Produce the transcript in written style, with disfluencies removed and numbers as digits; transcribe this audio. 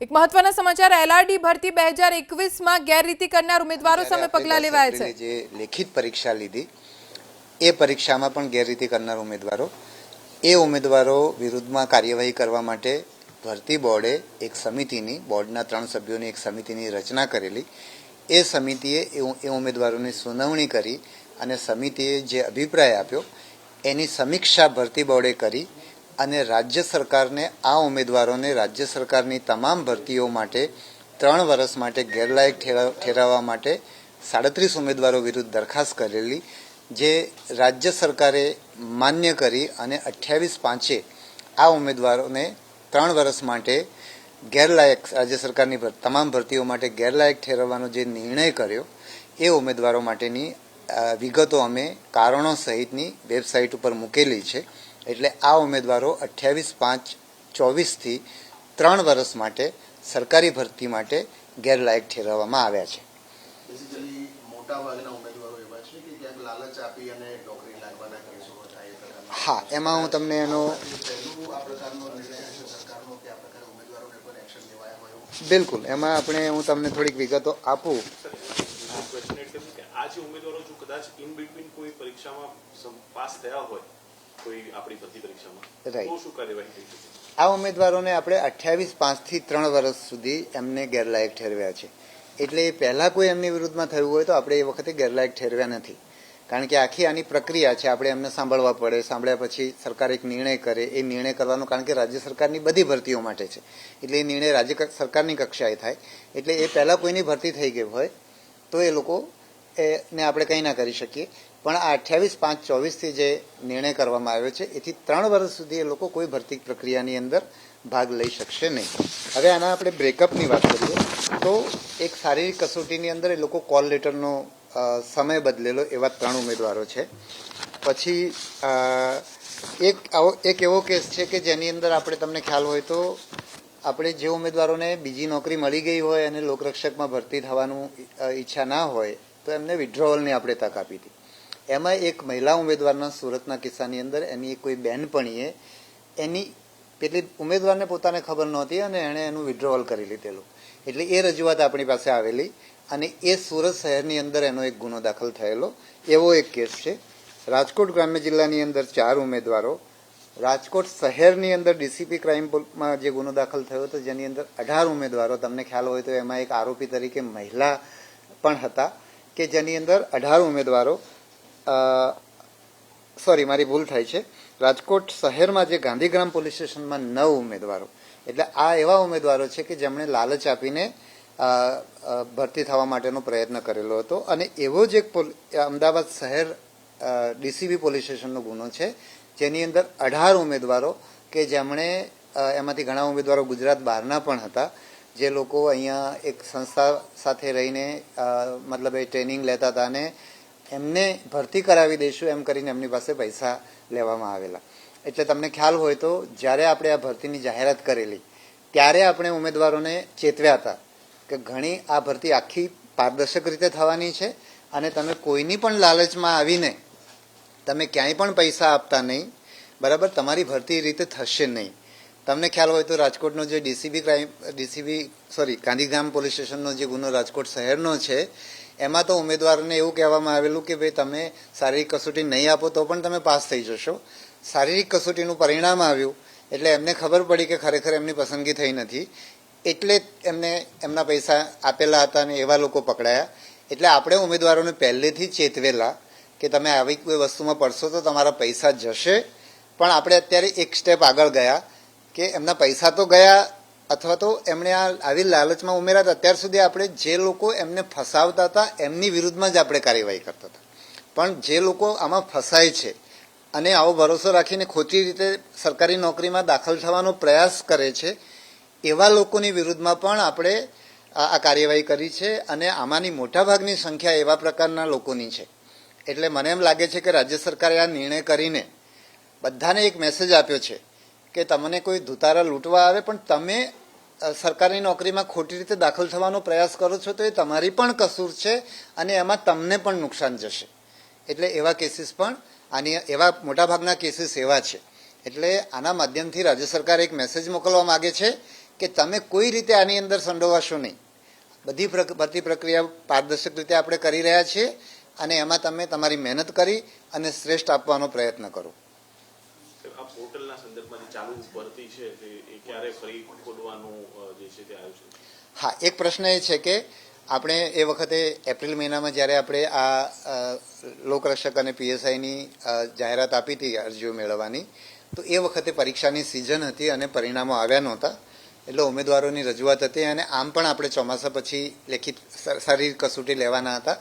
એક મહત્વના સમાચાર એલઆરડી ભરતી 2021માં ગેરરીતિ કરનાર ઉમેદવારો સામે પગલાં લેવાયા છે। જે લેખિત પરીક્ષા લીધી એ પરીક્ષામાં પણ ગેરરીતિ કરનાર ઉમેદવારો વિરુદ્ધમાં કાર્યવાહી કરવા માટે ભરતી બોર્ડે એક સમિતિની બોર્ડના 3 સભ્યોની એક સમિતિની રચના કરેલી। એ સમિતિએ એ ઉમેદવારોની સુનાવણી કરી અને સમિતિએ જે અભિપ્રાય આપ્યો એની સમીક્ષા ભરતી બોર્ડે કરી અને રાજ્ય સરકારને આ ઉમેદવારોને રાજ્ય સરકારની તમામ ભરતીઓ માટે 3 વર્ષ માટે ગેરલાયક ઠેરવવા માટે 37 ઉમેદવારો વિરુદ્ધ દરખાસ્ત કરેલી, જે રાજ્ય સરકારે માન્ય કરી અને 28/5 આ ઉમેદવારોને 3 વર્ષ માટે ગેરલાયક રાજ્ય સરકારની તમામ ભરતીઓ માટે ગેરલાયક ઠેરવવાનો જે નિર્ણય કર્યો એ ઉમેદવારો માટેની વિગતો અમે કારણો સહિતની વેબસાઇટ ઉપર મૂકેલી છે। એટલે આ ઉમેદવારો 28/5/24થી 3 વર્ષ માટે સરકારી ભરતી માટે ગેરલાયક ઠેરવવામાં આવ્યા છે। બેઝિકલી મોટાભાગના ઉમેદવારો એવા છે કે ક્યાંક લાલચ આપી અને નોકરી લાગવાના કરી શકો થાય એ પ્રકારનો। હા, એમાં હું તમને એનો પહેલું આ પ્રકારનો નિર્ણય છે સરકારનો કે આ પ્રકારે ઉમેદવારોને પર એક્શન લેવાયા હોય। બિલકુલ, એમાં હું તમને થોડીક વિગતો આપું। આ જે ઉમેદવારો જો કદાચ ઇન બિટવીન કોઈ પરીક્ષામાં પાસ થયા હોય કોઈ આપણી ભરતી પરીક્ષામાં, તો શું કાર્યવાહી થઈ શકે? આ ઉમેદવારોને આપણે 28/5થી 3 વર્ષ સુધી એમને ગેરલાયક ઠેરવ્યા છે। એટલે પહેલા કોઈ એમની વિરુદ્ધમાં થયું હોય તો આપણે એ વખતે ગેરલાયક ઠેરવ્યા નથી, કારણ કે આખી આની પ્રક્રિયા છે, આપણે એમને સાંભળવા પડે, સાંભળ્યા પછી સરકાર એક નિર્ણય કરે। એ નિર્ણય કરવાનો કારણ કે રાજ્ય સરકારની બધી ભરતીઓ માટે છે, એટલે એ નિર્ણય રાજ્ય સરકારની કક્ષાએ થાય। એટલે એ પહેલાં કોઈની ભરતી થઈ ગઈ હોય તો એ લોકો ને આપણે કંઈ ના કરી શકીએ, પણ આ 28/5/24થી જે નિર્ણય કરવામાં આવ્યો છે એથી 3 વર્ષ સુધી એ લોકો કોઈ ભરતી પ્રક્રિયાની અંદર ભાગ લઈ શકશે નહીં। હવે આના આપણે બ્રેકઅપની વાત કરીએ તો એક શારીરિક કસોટીની અંદર એ લોકો કોલ લેટરનો સમય બદલેલો એવા 3 ઉમેદવારો છે। પછી એક એવો કેસ છે કે જેની અંદર આપણે તમને ખ્યાલ હોય તો આપણે જે ઉમેદવારોને બીજી નોકરી મળી ગઈ હોય અને લોકરક્ષકમાં ભરતી થવાનું ઈચ્છા ના હોય તો એમને વિડ્રોવલની આપણે તક આપી હતી। એમાં એક મહિલા ઉમેદવારના સુરતના કિસ્સાની અંદર એની કોઈ બહેનપણીએ એની પેલી ઉમેદવારને પોતાને ખબર નહોતી અને એણે એનું વિડ્રોવલ કરી લીધેલું, એટલે એ રજૂઆત આપણી પાસે આવેલી અને એ સુરત શહેરની અંદર એનો એક ગુનો દાખલ થયેલો એવો એક કેસ છે। રાજકોટ ગ્રામ્ય જિલ્લાની અંદર 4 ઉમેદવારો, રાજકોટ શહેરની અંદર ડીસીપી ક્રાઇમમાં જે ગુનો દાખલ થયો હતો જેની અંદર 18 ઉમેદવારો, તમને ખ્યાલ હોય તો એમાં એક આરોપી તરીકે મહિલા પણ હતા કે જેની અંદર 18 ઉમેદવારો મારી ભૂલ થાય છે, રાજકોટ શહેરમાં જે ગાંધીગ્રામ પોલીસ સ્ટેશનમાં 9 ઉમેદવારો। એટલે આ એવા ઉમેદવારો છે કે જેમણે લાલચ આપીને ભરતી થવા માટેનો પ્રયત્ન કરેલો હતો અને એવો જ એક અમદાવાદ શહેર ડીસીબી પોલીસ સ્ટેશનનો ગુનો છે જેની અંદર 18 ઉમેદવારો કે જેમણે એમાંથી ઘણા ઉમેદવારો ગુજરાત બહારના પણ હતા, જે લોકો અહીંયા એક સંસ્થા સાથે રહીને મતલબ એ ટ્રેનિંગ લેતા હતા અને એમને ભરતી કરાવી દઈશું એમ કરીને એમની પાસે પૈસા લેવામાં આવેલા। એટલે તમને ખ્યાલ હોય તો જ્યારે આપણે આ ભરતીની જાહેરાત કરેલી ત્યારે આપણે ઉમેદવારોને ચેતવ્યા હતા કે ઘણી આ ભરતી આખી પારદર્શક રીતે થવાની છે અને તમે કોઈની પણ લાલચમાં આવીને તમે ક્યાંય પણ પૈસા આપતા નહીં, બરાબર, તમારી ભરતી રીતે થશે નહીં। તમને ખ્યાલ હોય તો રાજકોટનો જે ગાંધીગ્રામ પોલીસ સ્ટેશનનો જે ગુનો રાજકોટ શહેરનો છે એમાં તો ઉમેદવારોને એવું કહેવામાં આવેલું કે ભાઈ તમે શારીરિક કસોટી નહીં આપો તો પણ તમે પાસ થઈ જશો। શારીરિક કસોટીનું પરિણામ આવ્યું એટલે એમને ખબર પડી કે ખરેખર એમની પસંદગી થઈ નથી, એટલે એમને એમના પૈસા આપેલા હતા અને એવા લોકો પકડાયા। એટલે આપણે ઉમેદવારોને પહેલેથી ચેતવેલા કે તમે આવી કોઈ વસ્તુમાં પડશો તો તમારા પૈસા જશે, પણ આપણે અત્યારે એક સ્ટેપ આગળ ગયા કે એમના પૈસા તો ગયા અથવા તો એમણે આવી લાલચમાં ઉમેર્યા। અત્યાર સુધી આપણે જે લોકો એમને ફસાવતા હતા એમની વિરુદ્ધમાં જ આપણે કાર્યવાહી કરતા હતા, પણ જે લોકો આમાં ફસાય છે અને આવો ભરોસો રાખીને ખોટી રીતે સરકારી નોકરીમાં દાખલ થવાનો પ્રયાસ કરે છે એવા લોકોની વિરુદ્ધમાં પણ આપણે આ કાર્યવાહી કરી છે અને આમાંની મોટાભાગની સંખ્યા એવા પ્રકારના લોકોની છે। એટલે મને એમ લાગે છે કે રાજ્ય સરકારે આ નિર્ણય કરીને બધાને એક મેસેજ આપ્યો છે કે તમને કોઈ ધુતારા લૂંટવા આવે પણ તમે સરકારી નોકરીમાં ખોટી રીતે દાખલ થવાનો પ્રયાસ કરો છો તો એ તમારી પણ કસૂર છે અને એમાં તમને પણ નુકસાન જશે। એટલે એવા કેસીસ પણ એવા મોટાભાગના કેસીસ એવા છે। એટલે આના માધ્યમથી રાજ્ય સરકાર એક મેસેજ મોકલવા માગે છે કે તમે કોઈ રીતે આની અંદર સંડોવાશો નહીં. બધી ભરતી પ્રક્રિયા પારદર્શક રીતે આપણે કરી રહ્યા છીએ અને એમાં તમે તમારી મહેનત કરી અને શ્રેષ્ઠ આપવાનો પ્રયત્ન કરો. આ પોર્ટલના સંદર્ભમાં જે ચાલુ ભરતી છે એ ક્યારે ફરી ખોલવાનું જે છે તે આયોજન? હા, એક પ્રશ્ન એ છે કે આપણે એ વખતે એપ્રિલ મહિનામાં જ્યારે આપણે આ લોકરક્ષક અને પીએસઆઈની જાહેરાત આપી હતી અરજીઓ મેળવવાની, તો એ વખતે પરીક્ષાની સિઝન હતી અને પરિણામો આવ્યા નહોતા. એટલે ઉમેદવારોની રજૂઆત હતી અને આમ પણ આપણે ચોમાસા પછી લેખિત શારીરિક કસોટી લેવાના હતા.